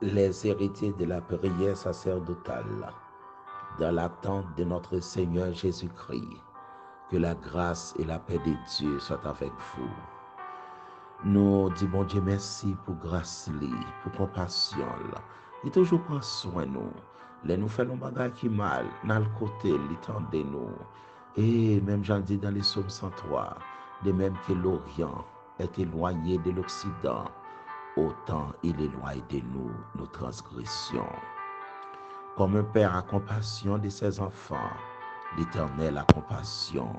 Les héritiers de la prière sacerdotale, dans l'attente de notre Seigneur Jésus-Christ, que la grâce et la paix de Dieu soient avec vous. Nous disons, bon Dieu, merci pour grâce, pour compassion. Il toujours prend soin de nous. Les nous faisons des qui mal, dans le côté, il de nous. Et même j'en dis dans les psaumes 103, de même que l'Orient est éloigné de l'Occident, autant il éloigne de nous nos transgressions. Comme un père a compassion de ses enfants, l'Éternel a compassion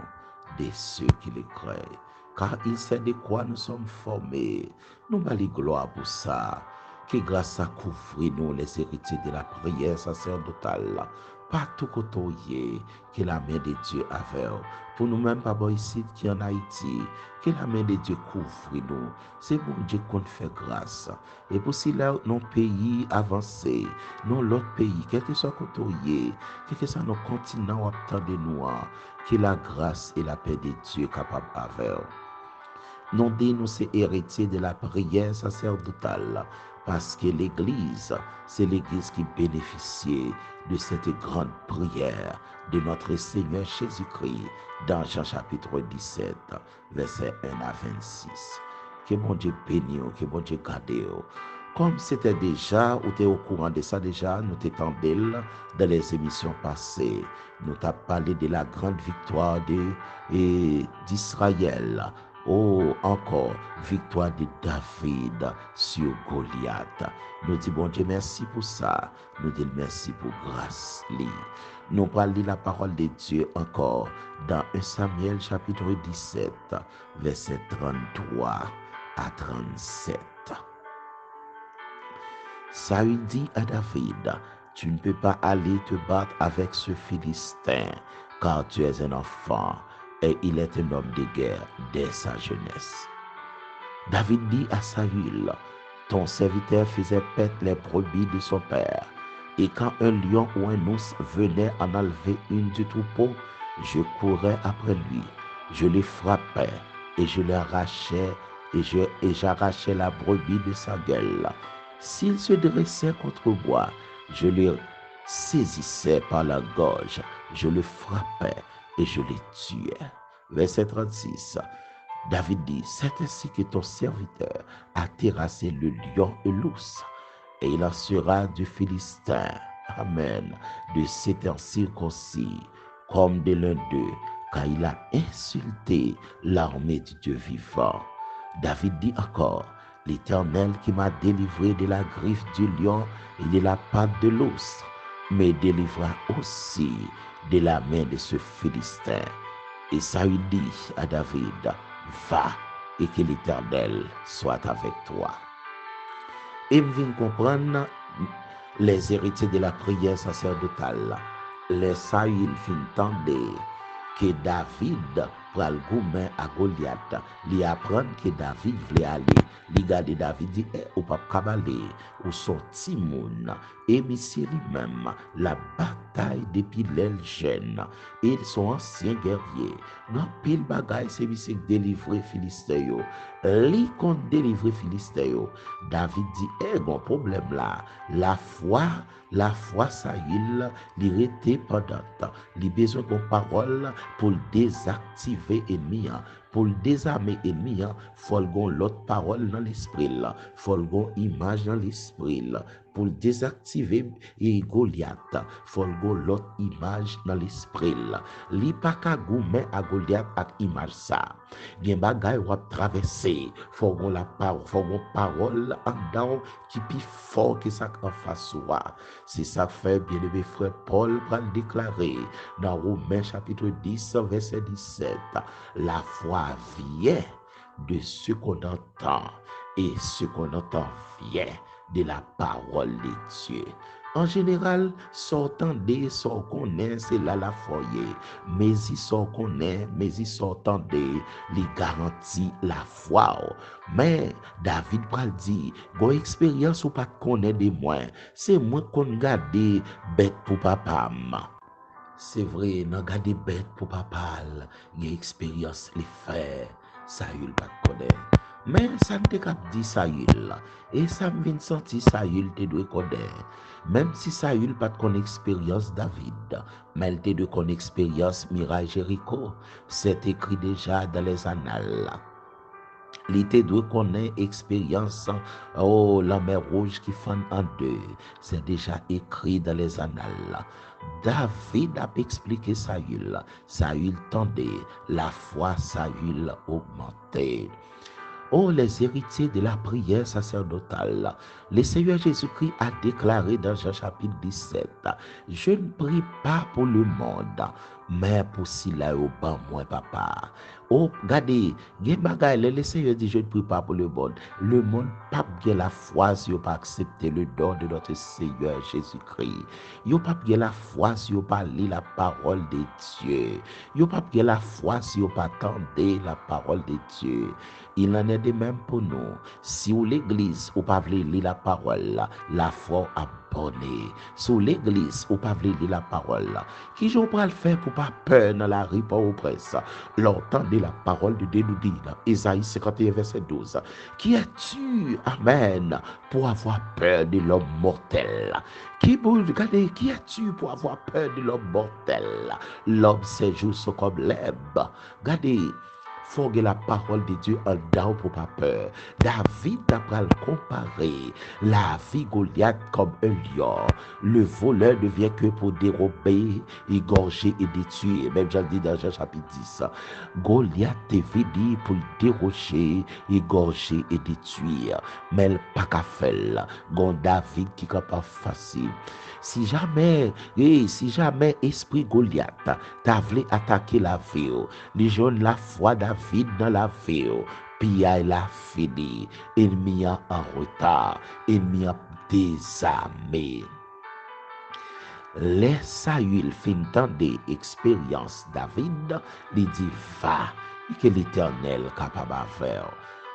de ceux qui les créent. Car il sait de quoi nous sommes formés. Nous bali gloire pour ça. Que grâce à couvrir nous les héritiers de la prière sacerdotale. Partout côté, que la main de Dieu avec. Pour nous-mêmes, papa, ici qui en Haïti, que la main de Dieu couvre nous. C'est bon Dieu qu'on fait grâce. Et pour cela, nos pays avancés, dans l'autre pays, quel que soit côté, quel que soit nos continents, de nous, que la grâce et la paix de Dieu capable avec. Non dit nous c'est héritier de la prière sacerdotale, parce que l'Église, c'est l'Église qui bénéficie de cette grande prière de notre Seigneur Jésus-Christ dans Jean chapitre 17, verset 1 à 26. Que bon Dieu bénisse, que bon Dieu garde. Comme c'était déjà, ou tu es au courant de ça déjà, nous t'étendons dans les émissions passées. Nous t'avons parlé de la grande victoire d'Israël. Oh, encore, victoire de David sur Goliath. Nous disons, bon Dieu, merci pour ça. Nous disons merci pour grâce. Nous parlons la parole de Dieu encore dans 1 Samuel chapitre 17, verset 33 à 37. Saül dit à David, tu ne peux pas aller te battre avec ce Philistin, car tu es un enfant, et il est un homme de guerre dès sa jeunesse. David dit à Saül, ton serviteur faisait paître les brebis de son père, et quand un lion ou un ours venait en enlever une du troupeau, je courais après lui, je le frappais, et je l'arrachais, et j'arrachais la brebis de sa gueule. S'il se dressait contre moi, je le saisissais par la gorge, je le frappais et je le tuais. Verset 36. David dit, c'est ainsi que ton serviteur a terrassé le lion et l'ours, et il en sera du Philistin, amen, de cet incirconcis, comme de l'un d'eux, car il a insulté l'armée du Dieu vivant. David dit encore, l'Éternel qui m'a délivré de la griffe du lion et de la patte de l'ours, me délivra aussi de la main de ce Philistin. Et Saül dit à David, va et que l'Éternel soit avec toi. Et me vient comprendre les héritiers de la prière sacerdotale. Les Saül fin tendait que David pral goumen à Goliath, li apprend que David voulait aller, li gade David dit ou pas kabale ou sorti moun et monsieur lui-même la bataille depuis l'aile jeune et son ancien guerrier dans pile bagaille c'est monsieur délivrer Philistin yo li kon délivrer Philistin yo David dit bon problème là la foi Saül li rete pendant li besoin de parole pour désactiver ennemi pour désarmer ennemi faut l'autre parole dans l'esprit là faut image dans l'esprit là pour désactiver et Goliath faut l'autre image dans l'esprit là li pa ka goumen à Goliath ak image ça gen bagay wap traverser faut la parole en dedans qui plus fort que ça en face soi c'est ça fait bien aimé frère Paul va déclarer dans Romains chapitre 10 verset 17 la foi vient de ce qu'on entend et ce qu'on entend vient de la parole de Dieu. En général, sortant des sorts qu'on est, c'est là la foyer. Mais ils sortent qu'on est, mais ils sortent des, les garanties la foi. Mais David pral dit, go expérience ou pas connaître de moi, c'est moi qu'on garde bête pour papa. C'est vrai, nan gade bête pour papa, il y a expérience les faire, ça il pas connaît. Mais ça me te cap dit Saül. Et ça me vient sentir Saül te doit connaître. Même si Saül pas de kon expérience David, mais il te de kon expérience Mirail Jéricho. C'est écrit déjà dans les annales. L'été doit connaître expérience, oh, la mer rouge qui fend en deux. C'est déjà écrit dans les annales. David a expliqué Saül. Saül tendait, la foi Saül augmentait. Oh, les héritiers de la prière sacerdotale. Le Seigneur Jésus-Christ a déclaré dans Jean chapitre 17, je ne prie pas pour le monde, mais pour cela au ban moi, papa. Oh, regardez, le Seigneur dit, je ne prie pas pour le monde pas bien la foi si vous pas accepter le don de notre Seigneur Jésus-Christ. Vous pas bien la foi si vous pas lire la parole de Dieu. Vous pas bien la foi si vous pas attendre la parole de Dieu. Il en est de même pour nous. Si ou l'église ou pas lire la parole, la foi abonnée. Sous l'église ou pas lire la parole, qui j'en le faire pour pas peur dans la rue pour presse. L'entendez la parole de Dieu nous dit dans Ésaïe 51 verset 12. Qui es-tu, amen, pour avoir peur de l'homme mortel? Regardez, qui es-tu pour avoir peur de l'homme mortel? L'homme séjourne comme l'herbe. Regardez, faut que la parole de Dieu en dedans pour pas peur. David a comparé la vie Goliath comme un lion. Le voleur ne vient que pour dérober, égorger et détruire. Même Jean dit dans Jean chapitre 10. Goliath est venu pour dérocher, égorger et détruire. Mais il pas qu'à faire. David qui est capable facile. Si jamais esprit Goliath t'a voulu attaquer la vie, les jeunes la foi David dans la vie, puis il a fini, ennemi en retard, ennemi désarmé. Les Saül fin tande expérience David, il dit va, que l'Éternel capable à faire.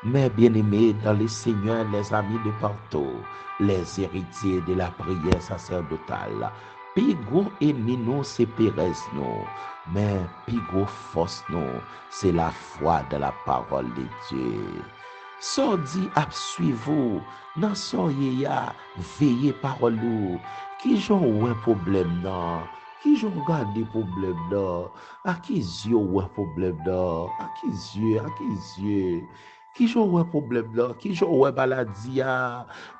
Mais bien-aimés dans le Seigneur, les amis de partout, les héritiers de la prière sacerdotale, plus gros ennemi nous, c'est Pérez nous, mais plus gros force nous, c'est la foi de la parole de Dieu. So dit à suivre, non soyez ya, veillez parole nous, qui j'ont un problème non, qui j'ont gardé problème non, à qui yeux un problème non, à qui yeux, qui j'ont un problème là, qui j'ont un maladie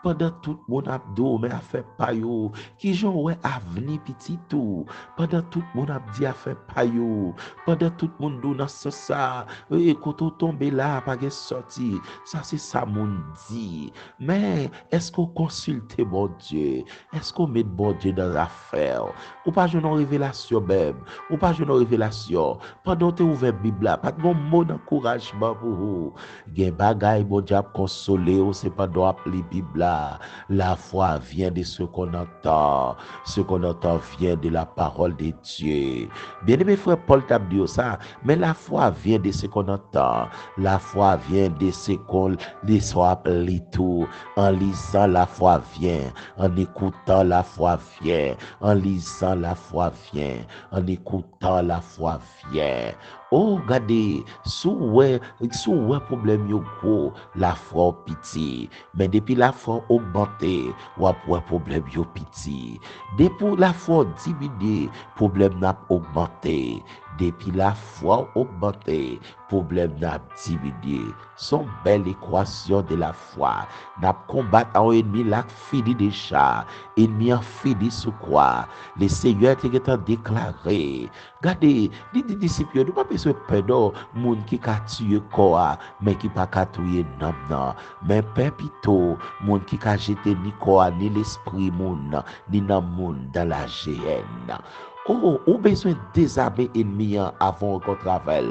pendant tout mon abdo mais a fait pas yo, qui j'ont un avenir petit tout, pendant tout mon abdi a fait pas yo, pendant tout mon do dans ça, et quand on tombe là pas sorti, ça c'est ça mon dit. Mais est-ce qu'on consulte bon Dieu? Est-ce qu'on met bon Dieu dans l'affaire? Ou pas je n'en révélation même, ou pas je n'en révélation, pendant que tu ouvert Bible là, pas de bon mot d'encouragement pour vous. Gen bagay bon Dieu consolé ou c'est pas doit appeler Bible. La foi vient de ce qu'on entend. Ce qu'on entend vient de la parole de Dieu. Bien-aimé frère Paul t'a dit ça, mais la foi vient de ce qu'on entend. La foi vient de ce qu'on lit tout. En lisant, la foi vient. En écoutant, la foi vient. En lisant, la foi vient. En écoutant, la foi vient. Oh, regardez, sous problème yo gros, la foi pitié. Mais depuis la foi augmenté, ou après problème yo pitié. Depuis la foi diminué, problème n'a augmenté. Depuis la foi augmenté, problème n'a diminué. Son belle équation de la foi. N'a combattre un ennemi la fini déjà. Ennemi en fini sous quoi? Le Seigneur t'a déclaré. Regardez, les disciples, nous pas besoin de peur moun qui ka tué quoi, mais qui pas ka tué nom non. Mais pépito, moun qui ka jeté ni quoi, ni l'esprit moun, ni nan moun dans la géhenne. Oh, ou besoin désarmer ennemi avant qu'on travaille.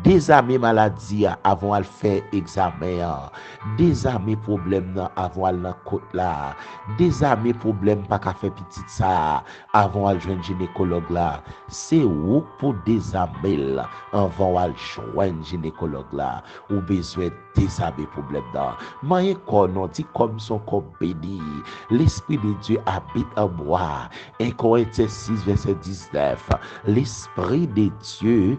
Désarmer maladie avant de faire examen. Désarmer problème avant de faire côte là. Désarmer problème pas qu'à faire petit ça avant de joindre gynécologue là. C'est où pour désarmer avant de joindre gynécologue là. Ou besoin désarmer problème là. Maïe konon dit comme son corps béni. L'esprit de Dieu habite en moi. Et Corinthiens 6 verset 19. L'Esprit de Dieu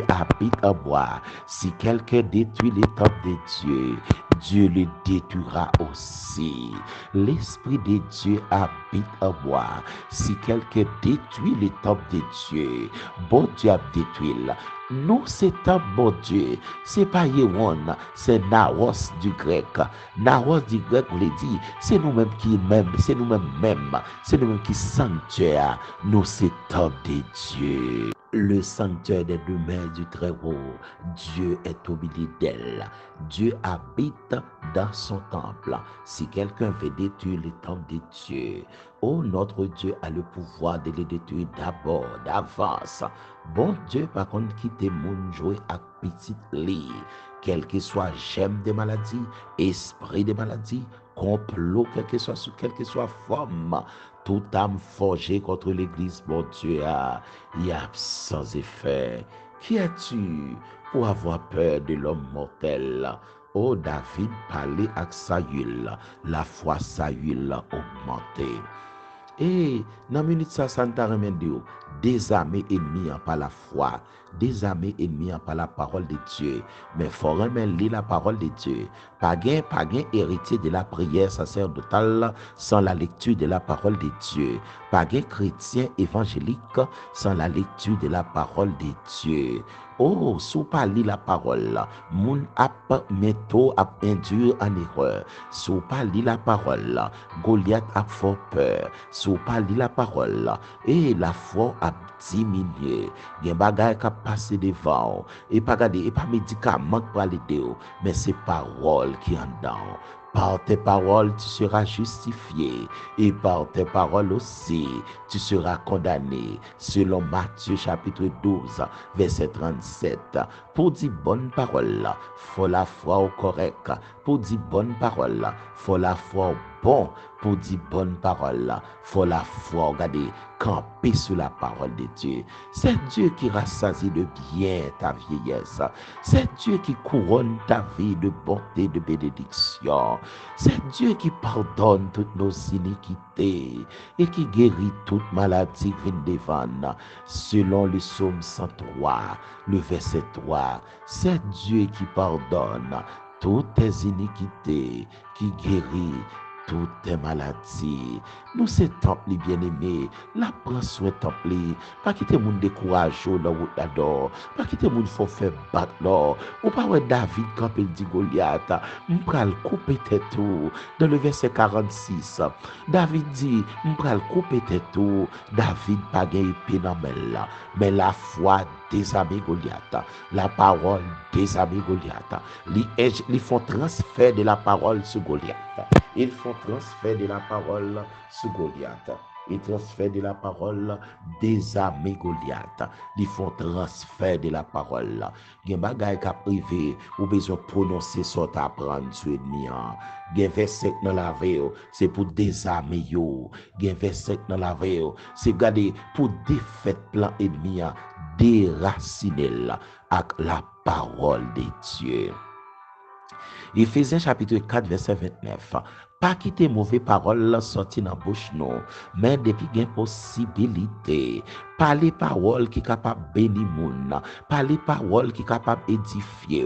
habite en moi. Si quelqu'un détruit les temples de Dieu, Dieu le détruira aussi. L'Esprit de Dieu habite en moi. Si quelqu'un détruit les temples de Dieu, bon Dieu a détruit. Nous, c'est un bon Dieu. C'est pas Yewon, c'est Naos du grec. Naos du grec voulait dire, c'est nous-mêmes qui même, c'est nous-mêmes qui sanctuaire. Nous, c'est un de Dieu. Le sanctuaire des demeures du Très-Haut. Dieu est au milieu d'elle. Dieu habite dans son temple. Si quelqu'un veut détruire le temple de Dieu, oh, notre Dieu a le pouvoir de les détruire d'abord, d'avance. Bon Dieu, par contre, quitte moun jouer à petit lit, quel que soit germe de maladie, esprit de maladie, complot, quelle que soit forme, toute âme forgée contre l'Église, mon Dieu, y a sans effet. Qui es-tu pour avoir peur de l'homme mortel? Oh, David parlait avec Saül, la foi Saül augmentée. Et dans la minute ça t'a remédié, désarmer ennemis par la foi, désarmer ennemis par la parole de Dieu. Mais il faut remettre lire la parole de Dieu. Pas gain héritier de la prière sacerdotale sans la lecture de la parole de Dieu. Pas gain chrétien évangélique sans la lecture de la parole de Dieu. Oh, sous pas lire la parole, moun ap meto ap induire en erreur. Sous pas lire la parole, Goliath a fort peur. Sous pas lire la parole, et la foi a diminué. Gen bagay ka passe devant, et pas garder, et pas médicament pour aller dehors, mais c'est parole qui en dedans. Par tes paroles, tu seras justifié, et par tes paroles aussi, tu seras condamné. Selon Matthieu chapitre 12, verset 37. Pour dire bonne parole, faut la foi au correct. Pour dire bonne parole, faut la foi au bon. Pour dire bonne parole, faut la foi, regardez, camper sous la parole de Dieu. C'est Dieu qui rassasie de bien ta vieillesse. C'est Dieu qui couronne ta vie de bonté, de bénédiction. C'est Dieu qui pardonne toutes nos iniquités et qui guérit toute maladie qui vient devant. Selon le psaume 103, le verset 3, c'est Dieu qui pardonne toutes tes iniquités, qui guérit toutes tes maladies. Nous, c'est temple bien-aimé. La prends soin temple. Pas quitter moun découragé dans route d'ador. Pas quitter moun faut faire battre là. Ou pas ouais David quand il dit Goliath, m'pral couper tête tout. Dans le verset 46, David dit, m'pral couper tête tout. David pas gagne épée dans là. Mais la foi désarmer Goliath. La parole désarmer Goliath. Ils font transfert de la parole sur Goliath. Ils font transfert de la parole sur Goliath. Ils transfèrent de la parole désarmer Goliath. Ils font transfert de la parole. Gen bagay ka privé ou besoin prononcer ça t'apprendre sur ennemi. Gen verset dans la vie, c'est pour désarmer yo. Gen verset dans la vie, c'est garder pour défaite plan ennemi, déraciner avec la parole de Dieu. Éphésiens chapitre 4 verset 29. Pas quitter mauvaise parole sorti dans bouche non, mais depuis gain possibilité, parler parole qui capable bénir moun, parler parole qui capable édifier,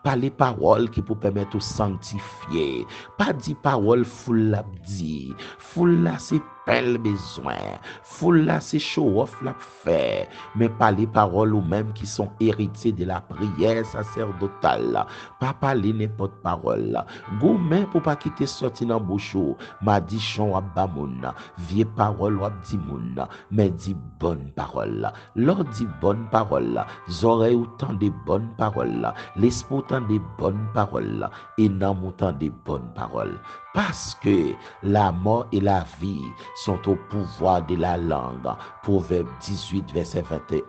parler parole qui pour permettre de sanctifier, pas dire parole full la dit, full la c'est bel besoin, full là c'est show off la fait, mais pas les paroles ou même qui sont héritiers de la prière sacerdotale, pas parler n'importe parole, gourmet pour pas quitter sorti dans bouche, m'a dit chon à bamoun, vieux parole ou dit moun, mais dit bonne parole, l'or dit bonne parole, oreilles autant de bonnes paroles, l'esprit autant de bonnes paroles, et n'en autant de bonnes paroles. Parce que la mort et la vie sont au pouvoir de la langue. Proverbe 18, verset 21.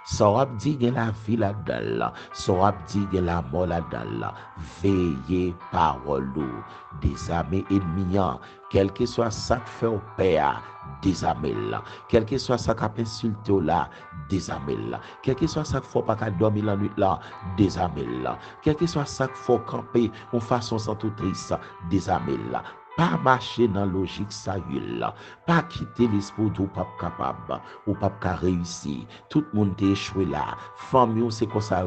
Sorab dit que la vie la dalle. Sorab dit que la mort la dalle. Veillez parole des amis ennemis. Quel que soit ça que fait au père, désarmez là. Quel que soit ça qui insulte là, désarmez là. Quel que soit ça qu'il faut pas dormir la nuit là, désarmez là. Quel que soit ça qu'il faut camper en façon sans tout triste, désarmez là. pas marcher dans la logique Saül, pas quitter l'esprit ou pas capable, ou pas réussir. Tout le monde est échoué là. Famille, c'est comme ça,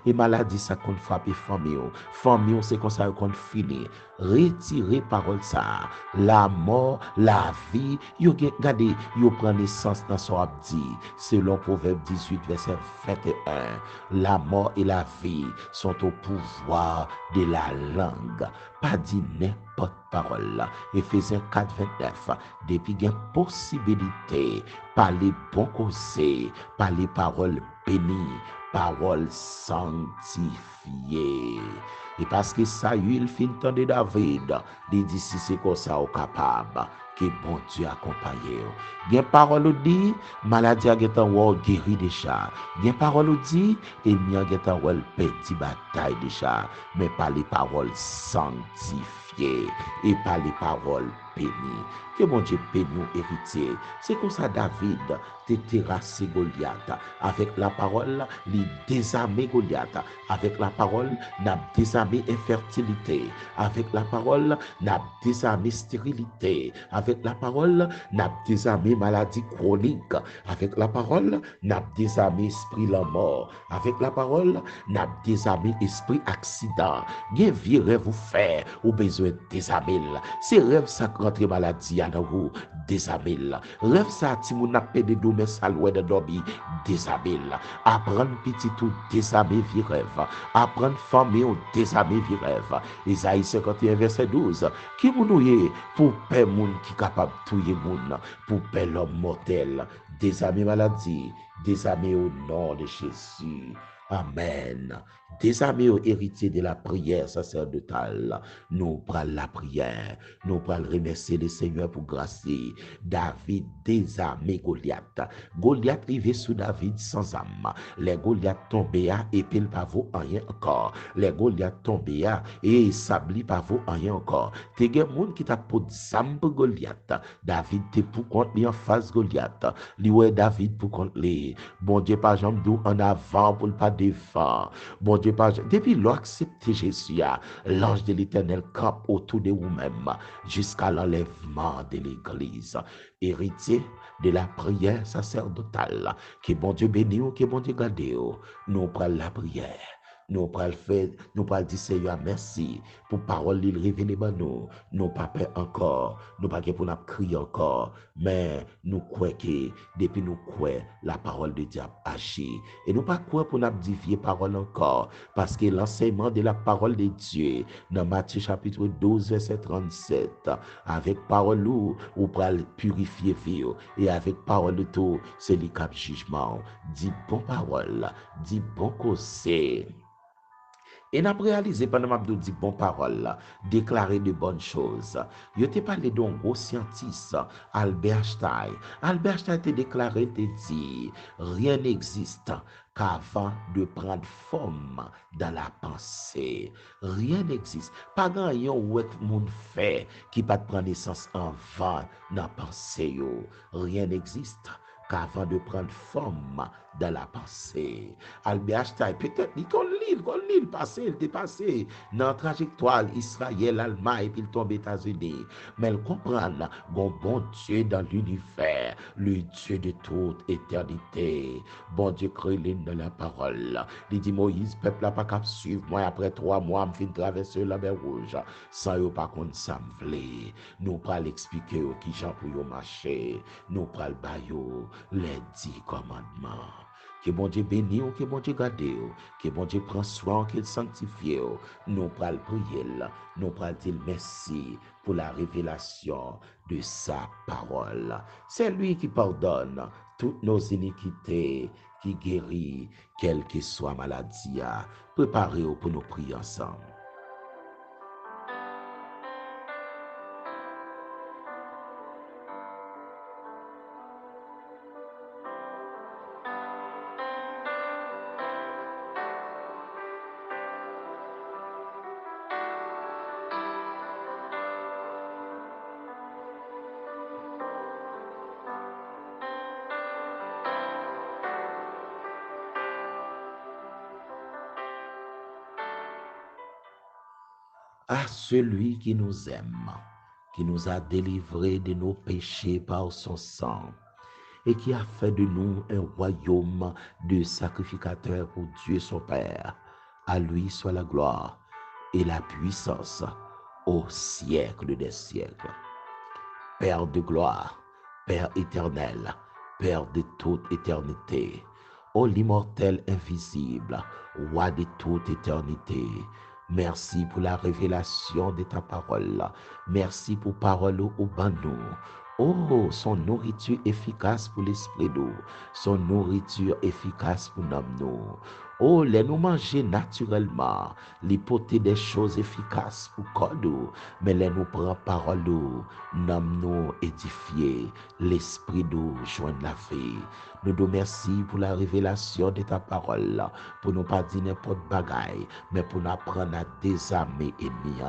et maladie, ça qu'on frappe famille. Famille, c'est comme ça qu'on finit. Retirez parole ça. La mort, la vie, regardez, yo prend naissance dans son abdi. Selon Proverbe 18, verset 21. La mort et la vie sont au pouvoir de la langue. Pas dit n'importe parole. Ephésiens 4, 29. Depuis qu'il y a possibilité, parler bon conseil, parler parole bénie, parole sanctifiée. Et parce que Saül fin de David, il dit si c'est comme ça au capable, que bon Dieu accompagne. Bien parole dit, maladie a guéri déjà. Bien parole dit, ennemi a petit bataille déjà. Mais par les paroles sanctifiées et par les paroles bénies. Que mon Dieu bénisse héritier. C'est comme ça David te terrassé Goliath. Avec la parole, il désarmé Goliath. Avec la parole, n'a désarmé infertilité. Avec la parole, n'a désarmé stérilité. Avec la parole, n'a désarmé maladie chronique. Avec la parole, n'a désarmé esprit la mort. Avec la parole, n'a désarmé esprit accident. Gen vie rêve vous faire, ou besoin désarmer. C'est rêve ça rentre maladie à vous, désarmer. Rêve ça ti moun n'a pédé de saloué de dormi, désarmer. Apprendre petit tout désarmer vie rêve. Apprendre famille ou désarmer vie rêve. Isaïe 51 verset 12. Qui vous nouye pour paix moun qui capable touyer moun, pour paix l'homme mortel, désarmer maladie, désarmer au nom de Jésus. Amen. Désarmés aux héritiers de la prière sacerdotale, nous prenons la prière, nous prenons remercier le Seigneur pour grâce. David désarmé Goliath. Goliath arrivé sous David sans âme. Les Goliath tombés et pile pas vaut rien encore. Les Goliath tombés et sabli pas vaut rien encore. T'es gen moun qui t'a pot zam pour Goliath. David te pour contre lui en face Goliath. Li ouais David pour contre lui. Bon Dieu pas jambe d'où en avant pour pas défendre. Bon Dieu pas depuis l'accepter Jésus, l'ange de l'Éternel campe autour de vous-même jusqu'à l'enlèvement de l'Église. Héritier de la prière sacerdotale, que bon Dieu bénisse, que bon Dieu garde, nous prenons la prière. Nous prenons faire, nous prenons dire Seigneur merci pour parole il révèle nous. Nous pas peur encore, nous pas pour nous crier encore, mais nous croyons que depuis nous croyons la parole de Dieu agit et nous pas croire pour nous dévier parole encore parce que l'enseignement de la parole de Dieu dans Matthieu chapitre 12 verset 37 avec parole ou pour purifier vie et avec parole de tout c'est le cap jugement dit bon parole dit bon conseil. Et n'a réalisé pendant m'a dit bon parole, déclarer de bonnes choses. Je t'ai parlé d'un gros scientiste, Albert Einstein. Albert Einstein t'a déclaré, t'a dit, rien n'existe qu'avant de prendre forme dans la pensée. Rien n'existe. Pas grand yon ou moun fait qui pas prendre naissance en vain dans la pensée. Rien n'existe qu'avant de prendre forme dans la pensée. Albert Einstein, peut-être, il lit passé, il dépassé dans la trajectoire Israël, Allemagne, puis il tombe aux États-Unis. Mais il comprend, bon Dieu dans l'univers, le Dieu de toute éternité. Bon Dieu crée dans la parole. Il dit, Moïse, peuple n'a pas qu'à suivre moi après 3 mois, je viens traverser la mer rouge. Sans yo pas qu'on s'envler. Nous pas l'expliquer qui j'en pour marcher. Nous pas le bailler les 10 commandements. Que bon Dieu bénisse, que bon Dieu garde, que bon Dieu prend soin, qu'il sanctifie. Nous pral prier, nous pral dire merci pour la révélation de sa parole. C'est lui qui pardonne toutes nos iniquités, qui guérit, quelle que soit maladie. Préparez-vous pour nous prier ensemble. À celui qui nous aime, qui nous a délivrés de nos péchés par son sang et qui a fait de nous un royaume de sacrificateurs pour Dieu son Père. À lui soit la gloire et la puissance au siècle des siècles. Père de gloire, Père éternel, Père de toute éternité, ô l'immortel invisible, Roi de toute éternité, merci pour la révélation de ta parole. Merci pour parole au banou. Oh, son nourriture efficace pour l'esprit nous, son nourriture efficace pour l'âme nous. Oh, les nous manger naturellement, l'hypothèse des choses efficaces pour corps nous, mais les nous prend parole nous, nous édifier, l'esprit nous joindre la vie. Nous te remercions pour la révélation de ta parole, pour nous pas dire n'importe bagaille, mais pour nous apprendre à désarmer ennemis.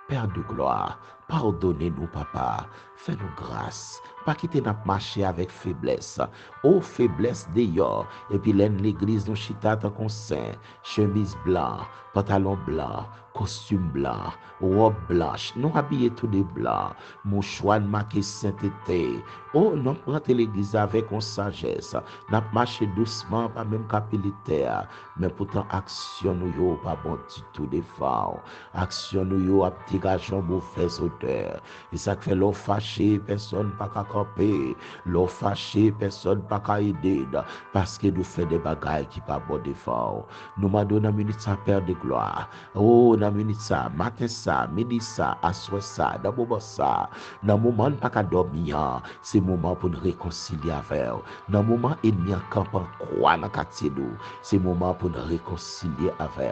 Père de gloire, pardonnez-nous, papa. Fais-nous grâce. Pas quitter notre marché avec faiblesse. Oh, faiblesse d'ailleurs. Et puis, l'église nous chita tant qu'on saint. Chemise blanche, pantalon blanc, costume blanc, robe blanche. Nous habillés tous les blancs. Mouchoir marqué sainteté. Oh, nous prenons l'église avec une sagesse. Nous marché doucement, pas même capilitaire. Mais pourtant, action nous, pas bon du tout des fois. Action nous, a petit gagement mauvaise odeur. Et ça fait l'eau fâché, personne pas qu'à camper. L'eau fâché, personne pas qu'à aider. Parce que nous faisons des bagailles qui pas bon des fois. Nous m'a donné une minute ça, Père de gloire. Oh, une minute ça, matin ça, midi ça, assoir ça, dans moment ça. Dans moment pas qu'à dormir, c'est moment pour nous réconcilier avec. Dans moment ennemi en campant croix dans quartier nous, c'est moment pour nous réconcilier avec.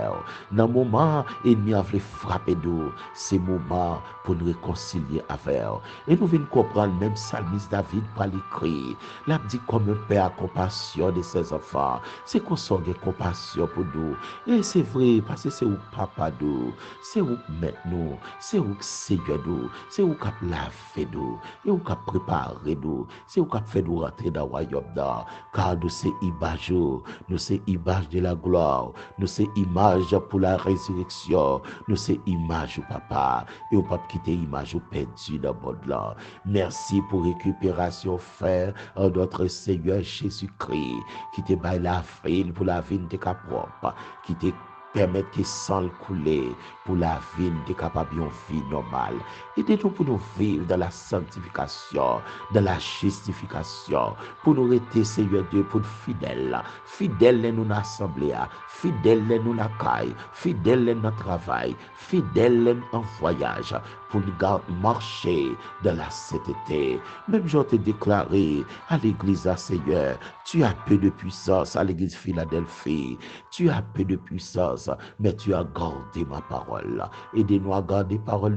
Dans moment ennemi a voulu frapper nous, c'est moment pour nous réconcilier avec. Et nous venons comprendre même psalmiste David par l'écrit. L'a dit comme un père a compassion de ses enfants. C'est qu'on soit de compassion pour nous. Et c'est vrai, parce que c'est où papa nous, c'est où mettre nous, c'est où Seigneur nous, c'est où cap laver nous, et où cap préparer nous, c'est où cap fait nous rentrer dans le royaume d'or. Car nous c'est image, nous c'est image de la gloire, nous c'est image pour la résurrection, nous c'est image papa, et on ne peut pas quitter image perdu dans le monde là. Merci pour récupération fait en notre Seigneur Jésus-Christ, qui te baille la file pour la vie de ta propre, qui te permettre que sang couler pour la vie de capable une vie normale. Aidez-nous pour nous vivre dans la sanctification, dans la justification, pour nous rester Seigneur Dieu pour fidèles, fidèles nous l'assemblée, fidèles nous la caille, fidèles notre travail, fidèles en voyage, pour nous marcher dans la sainteté. Même je te déclaré à l'église à Seigneur, tu as peu de puissance à l'église Philadelphie, tu as peu de puissance, mais tu as gardé ma parole. Aidez-nous à garder parole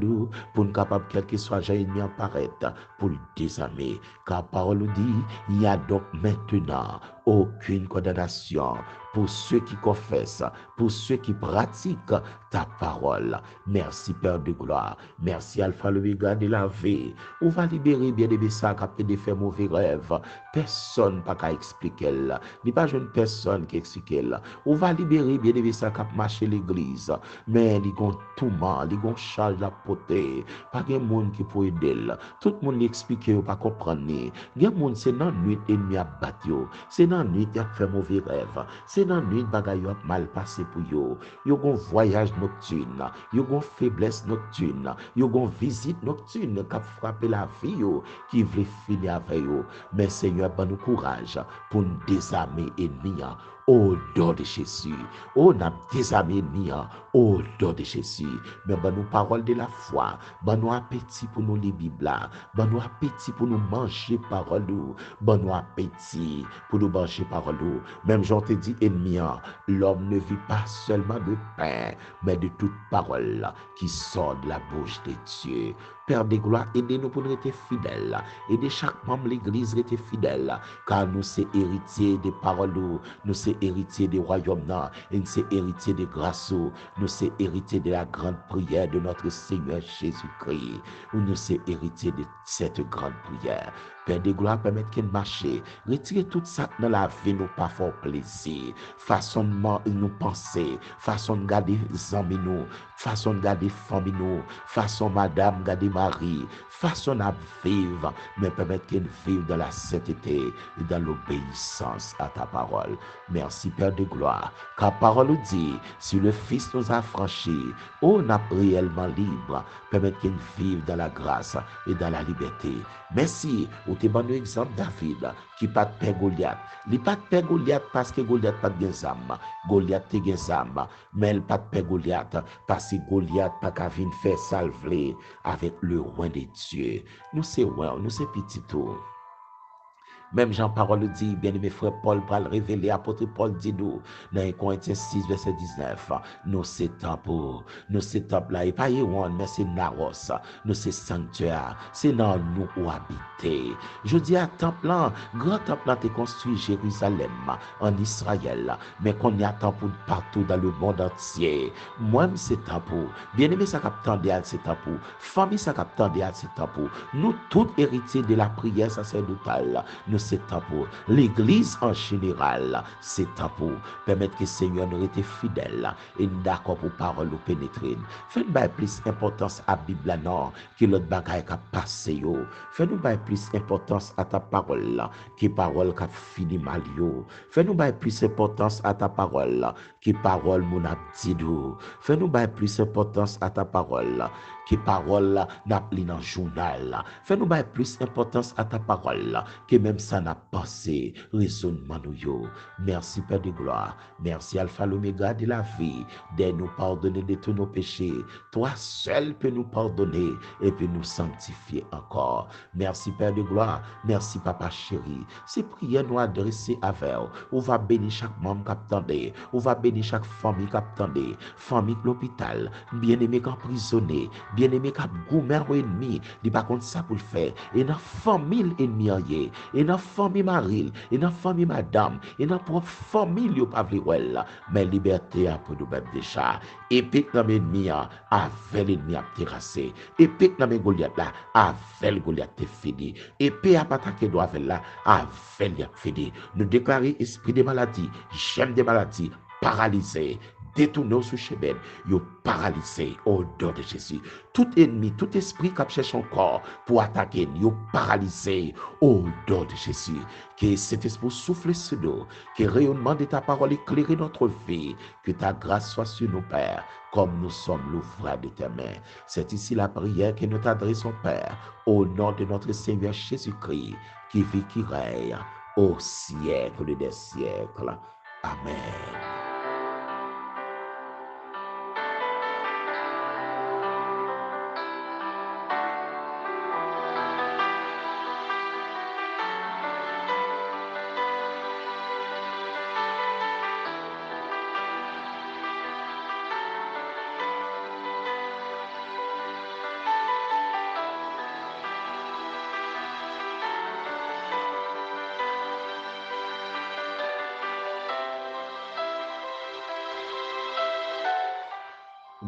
pour nous capables, quel que soit ennemi apparaître, pour le désarmer. Car parole dit, il n'y a donc maintenant aucune condamnation pour ceux qui confessent, pour ceux qui pratiquent ta parole. Merci Père de gloire. Merci Alpha l'Oméga de la vie. On va libérer bien aimé ça qui a de faire mauvais rêve. Personne pas qu'à expliquer là. Il n'y a pas une personne qui explique là. On va libérer bien aimé ça qui a marché l'église. Mais il y a tout mal, il y a charge la potée. Pas de monde qui peut aider là. Tout le monde l'explique, pas comprendre. Il y a monde c'est dans nuit ennemi à battre. C'est dans nuit qui a fait mauvais rêve. C'est dans nuit bagaille a mal passé pour yo. Yo gon voyage nocturne, yo gon faiblesse nocturne, yo gon visite nocturne qui a frappé la vie yo, qui veut finir avec yo. Mais Seigneur, ban nous courage pour nous désarmer ennemi. Au nom de Jésus, on a désarmé ennemi au nom de Jésus. Mais ban nous parole de la foi, ban nous appétit pour nous les Bibles, ban nous appétit pour nous manger parole, ban nous appétit pour nous manger parole. Même j'en te dis ennemi, l'homme ne vit pas seulement de pain, mais de toute parole qui sort de la bouche de Dieu. Père de gloire, aidez-nous pour nous être fidèles. Aidez chaque membre de l'église à être fidèle. Car nous sommes héritiers des paroles, nous sommes héritiers des royaumes, et nous sommes héritiers des grâces, nous sommes héritiers de la grande prière de notre Seigneur Jésus-Christ. Nous sommes héritiers de cette grande prière. Père de gloire, permettre qu'il marche. Retirez tout ça dans la vie, nous pas fort plaisir. Façon de nous penser, façon de garder les amis nous, façon de garder famille nous, façon madame garder mari, façon de vivre, mais permettre qu'il vive dans la sainteté et dans l'obéissance à ta parole. Merci Père de gloire, car parole dit, si le Fils nous a franchis, on a réellement libre, permettre qu'il vive dans la grâce et dans la liberté. Merci, ou te bon exemple David, qui pas de père Goliath. Il pas de père Goliath parce que Goliath pas de zam. Goliath te gen zam, mais il pas de père Goliath parce que Goliath pas qu'à venir faire salver avec le roi de Dieu. Nous c'est ouais, nous c'est petit tout. Même Jean Parole dit, bien-aimé frère Paul, pour le révéler, apôtre Paul dit nous, dans 1 Corinthiens 6, verset 19, nous c'est temple, nous c'est temple là, et pas Yéwan, mais c'est Naros, nous c'est sanctuaire, c'est dans nous où habiter. Je dis à temple là, grand temple là, t'es construit Jérusalem, en Israël, mais qu'on y a temple partout dans le monde entier. Moi, c'est temple. Bien-aimé, ça capte de c'est temple. Famille, ça capte de c'est temple. Nous, tous héritiers de la prière sacerdotale, nous c'est temps pour l'église en général, c'est temps pour permettre que le Seigneur nous reste fidèle et d'accord pour parole ou pénétrer. Faites-nous plus importance à la Bible non que l'autre bagaille qui a passé yo. Faites-nous plus importance à ta parole que parole qui a fini mal yo. Faites-nous plus importance à ta parole que parole mon a dit dou. Fais-nous plus importance à ta parole que parole n'a li dans journal. Fais-nous plus importance à ta parole que même ça n'a passé raisonnement nous yo. Merci Père de gloire. Merci Alpha l'Oméga de la vie. De nous pardonner de tous nos péchés. Toi seul peux nous pardonner et puis nous sanctifier encore. Merci Père de gloire. Merci Papa chéri. Ces prières nous adressées à vous. On va bénir chaque membre qui attendait. On va bénir chaque famille qui attendait. Famille de l'hôpital. Bien-aimé qui emprisonné. Bien-aimé qui a gourmé ou ennemi. Dit par contre ça pour le faire. Et dans famille ennemi et dans famille maril, et dans famille madame, et dans propre famille yo pas vle mais liberté a pour nous même déjà. Et puis dans ennemi avec l'ennemi a terrassé. Et puis dans Goliath là avec Goliath te fini. Et puis a attaquer doit avec là avec lui fini. Nous déclarer esprit de maladie, j'aime des maladies paralysé, détourné sous chemin, yo paralysé au nom de Jésus. Tout ennemi, tout esprit qui cherche son corps pour attaquer, yo paralysé au nom de Jésus. Que cet esprit souffle sur nous, que le rayonnement de ta parole éclaire notre vie, que ta grâce soit sur nos pères, comme nous sommes l'ouvrage de tes mains. C'est ici la prière que nous t'adressons, Père, au nom de notre Seigneur Jésus-Christ, qui vit, qui règne au siècle des siècles. Amen.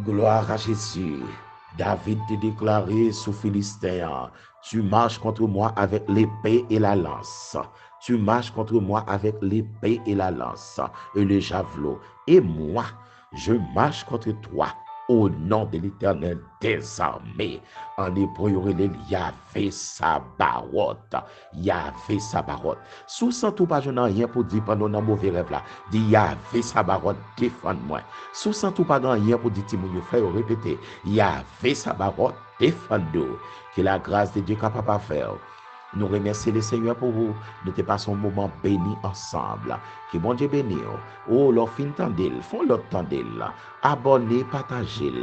Gloire à Jésus. David te déclaré sous Philistin, tu marches contre moi avec l'épée et la lance. Tu marches contre moi avec l'épée et la lance et le javelot. Et moi, je marche contre toi au nom de l'Éternel des armées. En hébreu, il y a Yahvé Sabaoth. Yahvé Sabaoth. Sous sans tout pas, je n'ai rien pour dire pendant un mauvais rêve là. Dit Yahvé Sabaoth, défends-moi. Sous sans tout pas, rien pour dire, Timoun, frère, répétez. Yahvé Sabaoth, défends-nous. Que la grâce de Dieu capable de faire. Nous remercions le Seigneur pour vous. Nous te passons un moment béni ensemble. Que bon Dieu bénisse. Oh, leur fin tendel, font leur tendel. Abonnez, partagez.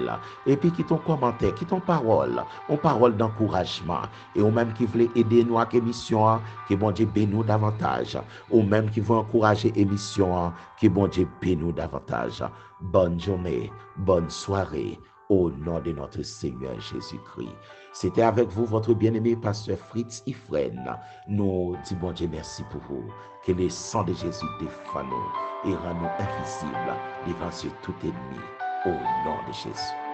Et puis, qui ton commentaire, qui ton parole, on parole d'encouragement. Et ou même qui veut aider nous à l'émission, que bon Dieu bénisse nous davantage. Ou même qui veut encourager l'émission, que bon Dieu bénisse nous davantage. Bonne journée, bonne soirée. Au nom de notre Seigneur Jésus-Christ. C'était avec vous, votre bien-aimé pasteur Fritz Ifren. Nous disons bon Dieu merci pour vous. Que le sang de Jésus défend nous et rend nous invisibles devant ce tout ennemi. Au nom de Jésus.